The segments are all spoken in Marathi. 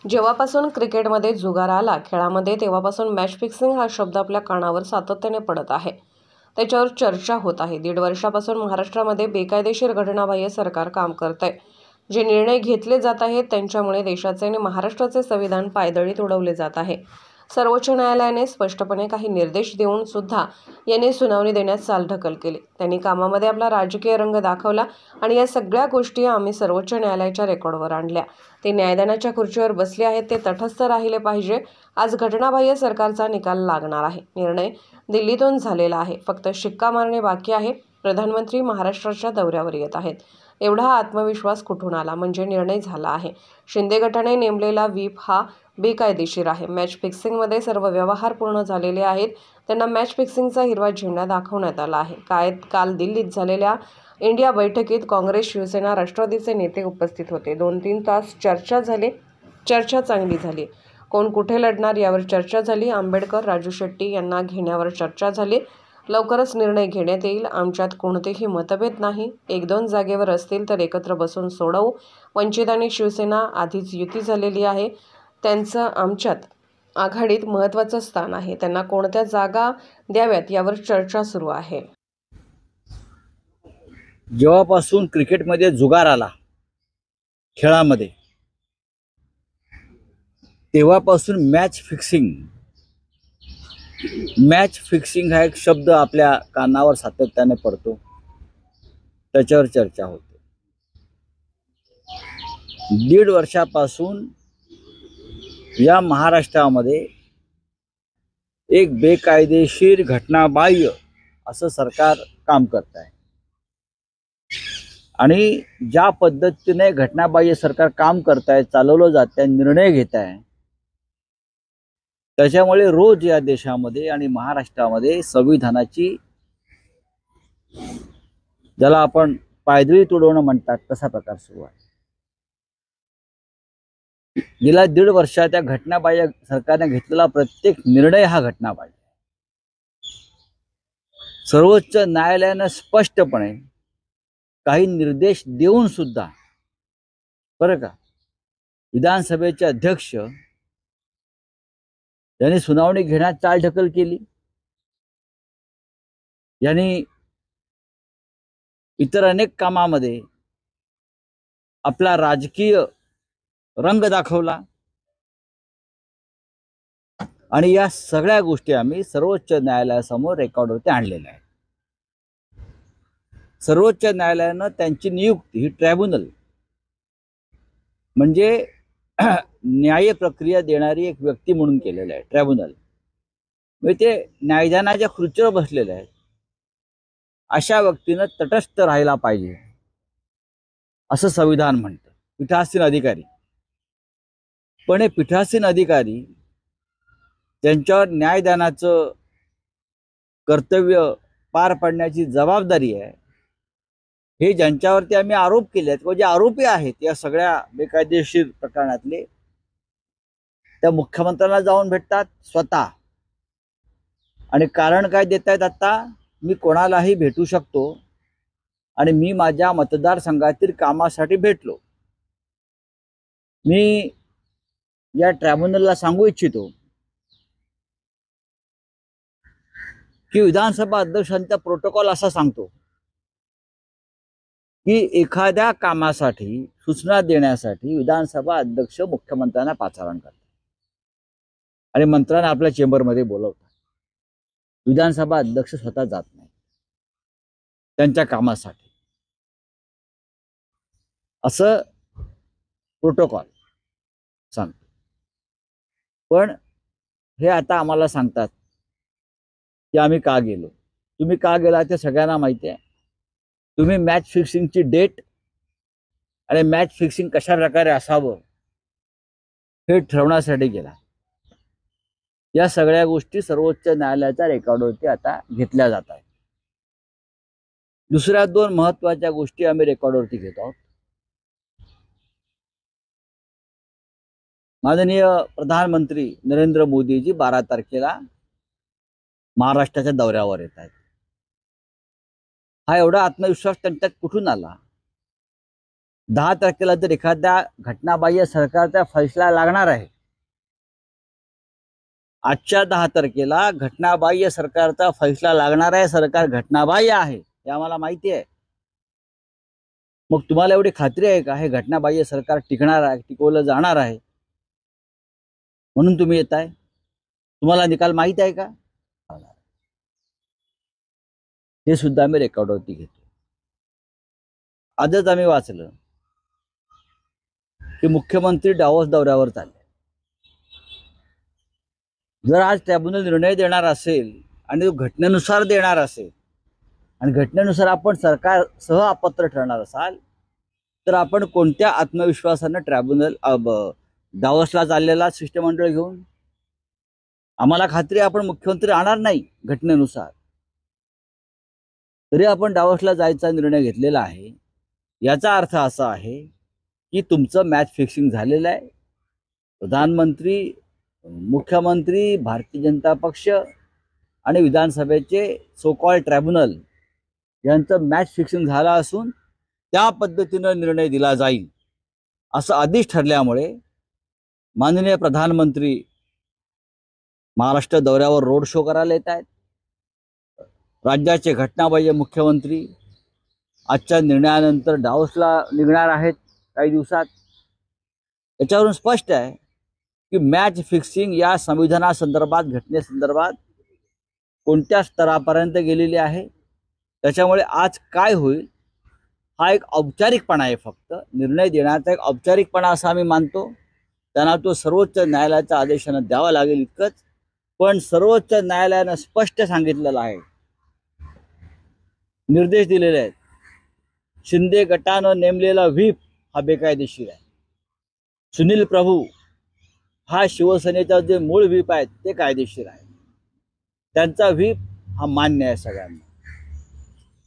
जेव्हापासून क्रिकेटमध्ये जुगार आला खेळामध्ये तेव्हापासून मॅच फिक्सिंग हा शब्द आपल्या कानावर सातत्याने पडत आहे. त्याच्यावर चर्चा होत आहे. 1.5 वर्षापासून महाराष्ट्रामध्ये बेकायदेशीर घटनाबाह्य सरकार काम करतंय. जे निर्णय घेतले जात आहेत त्यांच्यामुळे देशाचे आणि महाराष्ट्राचे संविधान पायदळीत उडवले जात आहे. सर्वोच्च न्यायालयाने स्पष्टपणे काही निर्देश देऊन सुद्धा याने सुनावणी देण्यास चालढकल केली. त्यांनी कामामध्ये आपला राजकीय रंग दाखवला आणि या सगळ्या गोष्टी आम्ही सर्वोच्च न्यायालयाच्या रेकॉर्डवर आणल्या. ते न्यायदानाच्या खुर्चीवर बसले आहेत, ते तटस्थ राहिले पाहिजे. आज घटनाबाह्य सरकारचा निकाल लागणार आहे. निर्णय दिल्लीतून झालेला आहे. फक्त शिक्का मारणे बाकी आहे. प्रधानमंत्री महाराष्ट्राच्या दौऱ्यावर येत आहेत. एवढा आत्मविश्वास कुठून आला? म्हणजे निर्णय झाला आहे. शिंदे गटाने नेमलेला व्हीप हा बेकायदेशीर आहे. मॅच फिक्सिंगमध्ये सर्व व्यवहार पूर्ण झालेले आहेत. त्यांना मॅच फिक्सिंगचा हिरवा झेंडा दाखवण्यात आला आहे. काल दिल्लीत झालेल्या इंडिया बैठकीत काँग्रेस, शिवसेना, राष्ट्रवादीचे नेते उपस्थित होते. 2-3 तास चर्चा झाली. चर्चा चांगली झाली. कोण कुठे लढणार यावर चर्चा झाली. आंबेडकर, राजू शेट्टी यांना घेण्यावर चर्चा झाली. लवकरच निर्णय घेण्यात येईल. आमच्यात कोणतेही मतभेद नाही. 1-2 जागेवर असतील तर एकत्र बसून सोडवू. वंचित आणि शिवसेना आधीच युती झालेली आहे. त्यांचं आमच्यात आघाडीत महत्त्वाचं स्थान आहे. त्यांना कोणत्या जागा द्याव्यात यावर चर्चा सुरू आहे. जेव्हापासून क्रिकेटमध्ये जुगार आला खेळामध्ये तेव्हापासून मॅच फिक्सिंग हा एक शब्द आपल्या कानावर सातत्याने पडतो. त्याच्यावर चर्चा होते. 1.5 वर्षापासून या महाराष्ट्रामध्ये एक बेकायदेशीर घटनाबाह्य असं सरकार काम करत आहे आणि ज्या पद्धतीने घटनाबाह्य सरकार काम करत आहे, चालवलं जात आहे, निर्णय घेत आहे, त्याच्यामुळे रोज या देशामध्ये आणि महाराष्ट्रामध्ये संविधानाची, ज्याला आपण पायदळी तुडवणं म्हणतात, तसा प्रकार सुरू आहे. गेल्या 1.5 वर्षात त्या घटनाबाह्य सरकारने घेतलेला प्रत्येक निर्णय हा घटनाबाह्य. सर्वोच्च न्यायालयाने स्पष्टपणे काही निर्देश देऊन सुद्धा बरं का विधानसभेचे अध्यक्ष यांनी सुनावणी घेण्यात चालढकल केली. यांनी इतर अनेक कामामध्ये आपला राजकीय रंग दाखवला आणि या सगळ्या गोष्टी आम्ही सर्वोच्च न्यायालयासमोर रेकॉर्डवरती आणलेल्या आहेत. सर्वोच्च न्यायालयानं त्यांची नियुक्ती ही ट्रायब्युनल म्हणजे न्याय प्रक्रिया देणारी एक व्यक्ती म्हणून केलेलं आहे. ट्रायब्युनल म्हणजे ते न्यायदानाच्या खुर्चीवर बसलेले आहेत. अशा व्यक्तीनं तटस्थ राहायला पाहिजे असं संविधान म्हणतं. पीठासीन अधिकारी, पण हे पीठासीन अधिकारी त्यांच्यावर न्यायदानाचं कर्तव्य पार पाडण्याची जबाबदारी आहे. हे ज्यांच्यावरती आम्ही आरोप केले आहेत किंवा जे आरोपी आहेत या सगळ्या बेकायदेशीर प्रकरणातले, त्या मुख्यमंत्र्यांना जाऊन भेटतात स्वतः आणि कारण काय देत आहेत? आता मी कोणालाही भेटू शकतो आणि मी माझ्या मतदारसंघातील कामासाठी भेटलो. मी या ट्रायब्युनलला सांगू इच्छितो की विधानसभा अध्यक्षांचा प्रोटोकॉल असा सांगतो की एखाद्या कामासाठी सूचना देण्यासाठी विधानसभा अध्यक्ष मुख्यमंत्र्यांना पाचारण करतात आणि मंत्र्यांना आपल्या चेंबरमध्ये बोलवतात. विधानसभा अध्यक्ष स्वतः जात नाही त्यांच्या कामासाठी, असं प्रोटोकॉल सांगतो. पण हे आता आम्हाला सांगतात की आम्ही का गेलो. तुम्ही का गेला ते सगळ्यांना माहिती आहे. तुम्ही मॅच फिक्सिंगची डेट आणि मॅच फिक्सिंग कशा प्रकारे असावं हे ठरवण्यासाठी गेला. या सगळ्या गोष्टी सर्वोच्च न्यायालयाच्या रेकॉर्डवरती आता घेतल्या जात आहेत. दुसऱ्या 2 महत्त्वाच्या गोष्टी आम्ही रेकॉर्डवरती घेत आहोत. माननीय प्रधानमंत्री नरेंद्र मोदीजी 12 तारखेला महाराष्ट्राच्या दौऱ्यावर येत आहेत. हा एवढा आत्मविश्वास त्यांच्यात कुठून आला? 10 तारखेला जर एखाद्या घटनाबाह्य सरकारचा फैसला लागणार आहे, आजच्या 10 तारखेला घटनाबाह्य सरकारचा फैसला लागणार आहे, सरकार घटनाबाह्य आहे हे आम्हाला माहिती आहे. मग तुम्हाला एवढी खात्री आहे का हे घटनाबाह्य सरकार टिकणार आहे, टिकवलं जाणार आहे म्हणून तुम्ही येताय? तुम्हाला निकाल माहित आहे का? हे सुद्धा आम्ही रेकॉर्डवरती घेतो. आजच आम्ही वाचलं की मुख्यमंत्री डावोस दौऱ्यावर चालले. जर आज ट्रिब्युनल निर्णय देणार असेल आणि तो घटनेनुसार देणार असेल आणि घटनेनुसार आपण सरकारसह अपात्र ठरणार असाल, तर आपण कोणत्या आत्मविश्वासानं ट्रिब्युनल डावोसला चाललेला शिष्टमंडळ घेऊन? आम्हाला खात्री आपण मुख्यमंत्री राहणार नाही घटनेनुसार, तरी आपण डावोसला जायचा निर्णय घेतलेला आहे. याचा अर्थ असा आहे की तुमचं मॅच फिक्सिंग झालेलं आहे. प्रधानमंत्री, मुख्यमंत्री, भारतीय जनता पक्ष आणि विधानसभेचे सो कॉल्ड ट्रिब्युनल यांचं मॅच फिक्सिंग झालं असून त्या पद्धतीनं निर्णय दिला जाईल असं आधीच ठरल्यामुळे माननीय प्रधानमंत्री महाराष्ट्र दौऱ्यावर रोड शो करायला येत आहेत. राज्याचे घटनाबाह्य मुख्यमंत्री आजच्या निर्णयानंतर डावोसला निघणार आहेत काही दिवसात. याच्यावरून स्पष्ट आहे की मॅच फिक्सिंग या संविधानासंदर्भात, घटनेसंदर्भात कोणत्या स्तरापर्यंत गेलेली आहे. त्याच्यामुळे आज काय होईल हा एक औपचारिकपणा आहे, फक्त निर्णय देण्याचा एक औपचारिकपणा असा आम्ही मानतो. त्यांना तो सर्वोच्च न्यायालयाच्या आदेशानं द्यावा लागेल इतकंच. पण सर्वोच्च न्यायालयानं स्पष्ट सांगितलेलं आहे, निर्देश दिलेले आहेत, शिंदे गटानं नेमलेला व्हीप हा बेकायदेशीर आहे. सुनील प्रभू हा शिवसेनेचा जे मूळ व्हीप आहे ते कायदेशीर आहे. त्यांचा व्हीप हा मान्य आहे सगळ्यांना.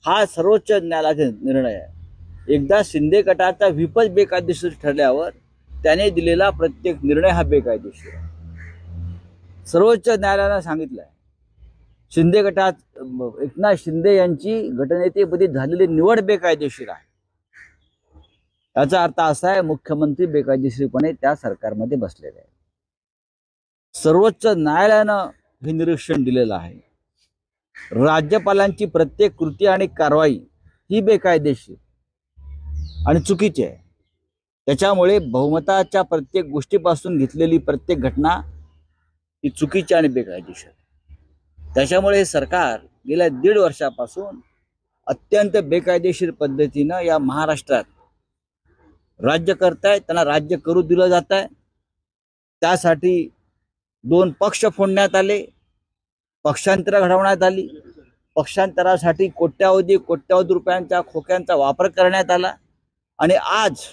हा सर्वोच्च न्यायालयाचा निर्णय आहे. एकदा शिंदे गटाचा व्हीपच बेकायदेशीर ठरल्यावर त्याने दिलेला प्रत्येक निर्णय हा बेकायदेशीर आहे. सर्वोच्च न्यायालयानं सांगितलं आहे, शिंदे गटात एकनाथ शिंदे यांची गटनेतेपदी झालेली निवड बेकायदेशीर आहे. याचा अर्थ असा आहे मुख्यमंत्री बेकायदेशीरपणे त्या सरकारमध्ये बसलेले आहे. सर्वोच्च न्यायालयानं हे निरीक्षण दिलेलं आहे. राज्यपालांची प्रत्येक कृती आणि कारवाई ही बेकायदेशीर आणि चुकीची आहे. त्याच्यामुळे बहुमताच्या प्रत्येक गोष्टीपासून घेतलेली प्रत्येक घटना ही चुकीची आणि बेकायदेशीर आहे. त्याच्यामुळे हे सरकार गेल्या 1.5 वर्षापासून अत्यंत बेकायदेशीर पद्धतीनं या महाराष्ट्रात राज्य करतायत. त्यांना राज्य करू दिलं जात आहे. त्यासाठी 2 पक्ष फोडण्यात आले, पक्षांतर घडवण्यात आली, पक्षांतरासाठी कोट्यावधी रुपयांच्या खोक्यांचा वापर करण्यात आला आणि आज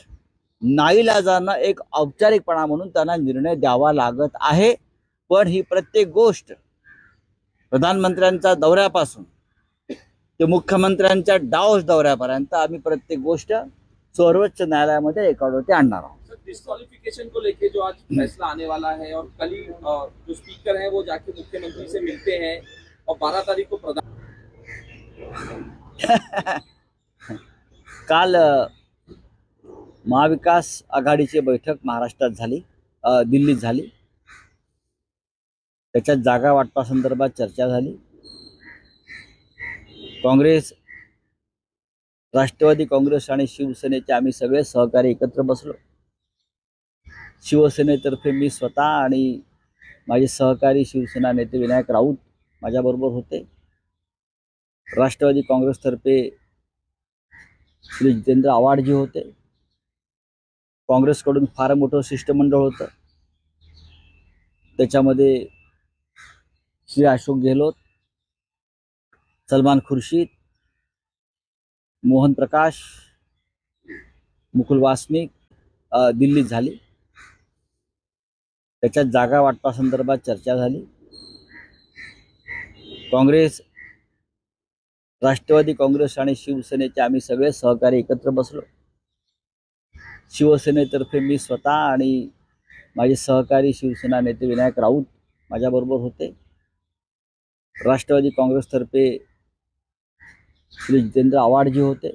नाईलाजानं एक औपचारिकपणा म्हणून त्यांना निर्णय द्यावा लागत आहे. पण ही प्रत्येक गोष्ट प्रधानमंत्र्यांच्या दौऱ्यापासून ते मुख्यमंत्र्यांच्या डावोस दौऱ्यापर्यंत आम्ही प्रत्येक गोष्ट सर्वोच्च न्यायालयामध्ये रेकॉर्डवरती आणणार आहोत. डिस्क्वालिफिकेशन को लेके जो आज फैसला आने वाला है और कल ही जो स्पीकर हैं वो जाके मुख्यमंत्री से मिलते हैं और 12 तारीख को प्रधान काल महाविकास आघाडीची बैठक महाराष्ट्रात झाली, दिल्लीत झाली. त्याच्यात जागा वाटपासंदर्भात चर्चा झाली. काँग्रेस, राष्ट्रवादी काँग्रेस आणि शिवसेनेचे आम्ही सगळे सहकारी एकत्र बसलो. शिवसेनेतर्फे मी स्वतः आणि माझे सहकारी शिवसेना नेते विनायक राऊत माझ्याबरोबर होते. राष्ट्रवादी काँग्रेसतर्फे श्री जितेंद्र आव्हाडजी होते. काँग्रेसकडून फार मोठं शिष्टमंडळ होतं. त्याच्यामध्ये श्री अशोक गेहलोत, सलमान खुर्शीद, मोहन प्रकाश, मुकुल वासनिक दिल्लीत झाली. त्याच्यात जागा वाटपासंदर्भात चर्चा झाली. काँग्रेस, राष्ट्रवादी काँग्रेस आणि शिवसेनेचे आम्ही सगळे सहकारी एकत्र बसलो. शिवसेनेतर्फे मी स्वतः आणि माझे सहकारी शिवसेना नेते विनायक राऊत माझ्याबरोबर होते. राष्ट्रवादी काँग्रेसतर्फे श्री जितेंद्र आव्हाड जी होते,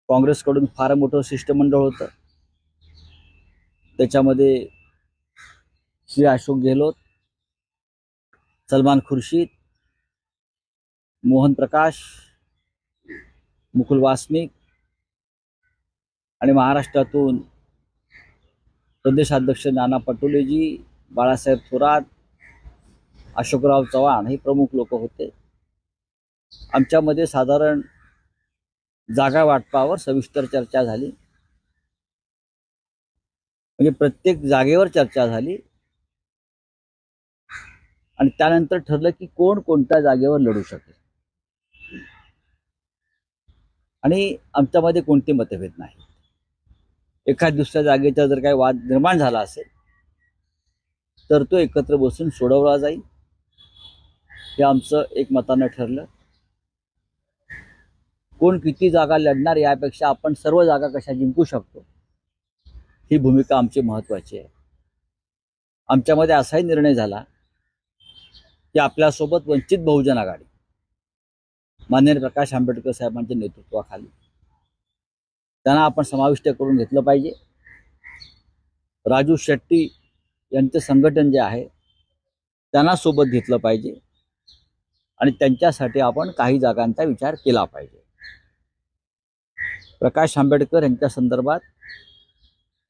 काँग्रेसकडून फार मोठं शिष्टमंडळ होतं, त्याच्यामध्ये श्री अशोक गेहलोत, सलमान खुर्शीद, मोहन प्रकाश, मुकुल वासनिक आणि महाराष्ट्रातून प्रदेशाध्यक्ष नाना पटोलेजी, बाळासाहेब थोरात, अशोकराव चव्हाण हे प्रमुख लोक होते. आमच्यामध्ये साधारण जागा वाटपावर सविस्तर चर्चा झाली, म्हणजे प्रत्येक जागेवर चर्चा झाली आणि त्यानंतर ठरलं की कोण कोणत्या जागेवर लढू शकेल. आणि आमच्यामध्ये कोणते मतभेद नाही. एखाद दुसऱ्या जागेचा जर काही वाद निर्माण झाला असेल तर तो एकत्र बसून सोडवला जाईल, हे आमचं एकमतानं ठरलं. कोण किती जागा लढणार यापेक्षा आपण सर्व जागा कशा जिंकू शकतो ही भूमिका आमची महत्त्वाची आहे. आमच्यामध्ये असाही निर्णय झाला की आपल्यासोबत वंचित बहुजन आघाडी माननीय प्रकाश आंबेडकर साहेबांच्या नेतृत्वाखाली त्यांना आपण समाविष्ट करून घेतलं पाहिजे. राजू शेट्टी यांचं संघटन जे आहे त्यांना सोबत घेतलं पाहिजे आणि त्यांच्यासाठी आपण काही जागांचा विचार केला पाहिजे. प्रकाश आंबेडकर यांच्या संदर्भात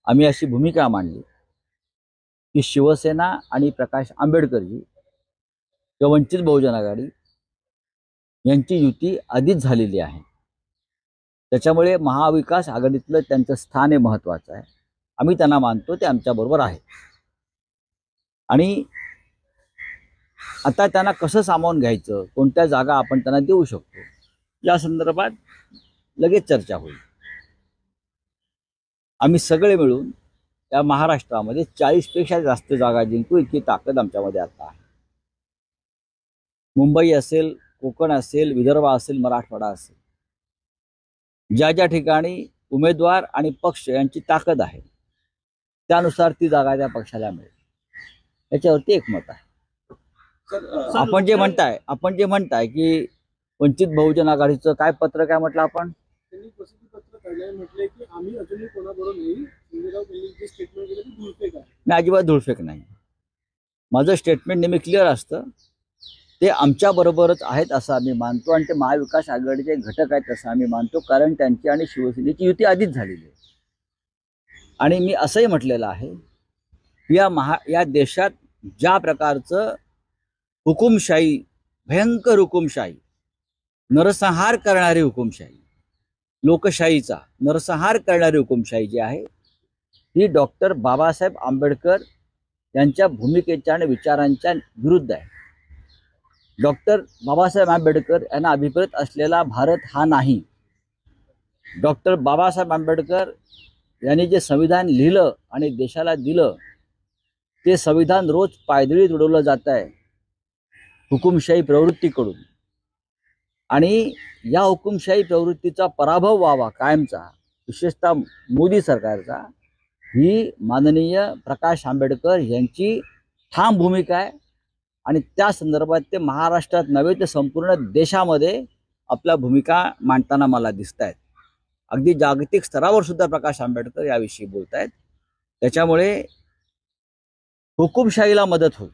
आम्ही अशी भूमिका मांडली की शिवसेना आणि प्रकाश आंबेडकरजी किंवा वंचित बहुजन आघाडी यांची युती आधीच झालेली आहे. त्याच्यामुळे महाविकास आघाडीतलं त्यांचं स्थान हे महत्त्वाचं आहे. आम्ही त्यांना मानतो, ते आमच्याबरोबर आहे. आणि आता त्यांना कसं सामावून घ्यायचं, कोणत्या जागा आपण त्यांना देऊ शकतो या संदर्भात लगेच चर्चा होईल. आम्ही सगळे मिळून या महाराष्ट्रामध्ये 40पेक्षा जास्त जागा जिंकू इतकी ताकद आमच्यामध्ये आता आहे. मुंबई असेल, कोकण असेल, विदर्भ असेल, मराठवाडा असेल, ज्या ज्या ठिकाणी उमेदवार आणि पक्ष यांची ताकद आहे त्यानुसार ती जागा त्या पक्षाला मिळेल, याच्यावरती एकमत आहे. आपण जे म्हणताय की वंचित बहुजन आघाडीचं काय पत्र काय म्हटलं आपण, त्यांनी प्रसिद्धी पत्र काढल्याने म्हटले की आम्ही अजूनही कोणाबरोबर नाही. संजयराव त्यांनी जे स्टेटमेंट केलं ते धुळफेक आहे. नाही, अजिबात धुळफेक नाही. माझं स्टेटमेंट नेहमी क्लिअर असतं. ते आमच्याबरोबरच आहेत असं आम्ही मानतो आणि ते महाविकास आघाडीचे घटक आहेत असं आम्ही मानतो, कारण त्यांची आणि शिवसेनेची युती आधीच झालेली आहे. आणि मी असंही म्हटलेलं आहे की या देशात ज्या प्रकारचं हुकुमशाही, भयंकर हुकुमशाही, नरसंहार करणारी हुकुमशाही, लोकशाहीचा नरसंहार करणारी हुकुमशाही जी आहे ही डॉक्टर बाबासाहेब आंबेडकर यांच्या भूमिकेच्या आणि विचारांच्या विरुद्ध आहे. डॉक्टर बाबासाहेब आंबेडकर यांना अभिप्रेत असलेला भारत हा नाही. डॉक्टर बाबासाहेब आंबेडकर यांनी जे संविधान लिहिलं आणि देशाला दिलं ते संविधान रोज पायदळी उडवलं जात आहे हुकुमशाही प्रवृत्तीकडून. आणि या हुकुमशाही प्रवृत्तीचा पराभव व्हावा कायमचा, विशेषतः मोदी सरकारचा, ही माननीय प्रकाश आंबेडकर यांची ठाम भूमिका आहे. आणि त्या संदर्भात ते महाराष्ट्रात नव्हे तर संपूर्ण देशामध्ये आपल्या भूमिका मांडताना मला दिसत आहेत. अगदी जागतिक स्तरावर सुद्धा प्रकाश आंबेडकर याविषयी बोलत आहेत. त्याच्यामुळे हुकुमशाहीला मदत होईल.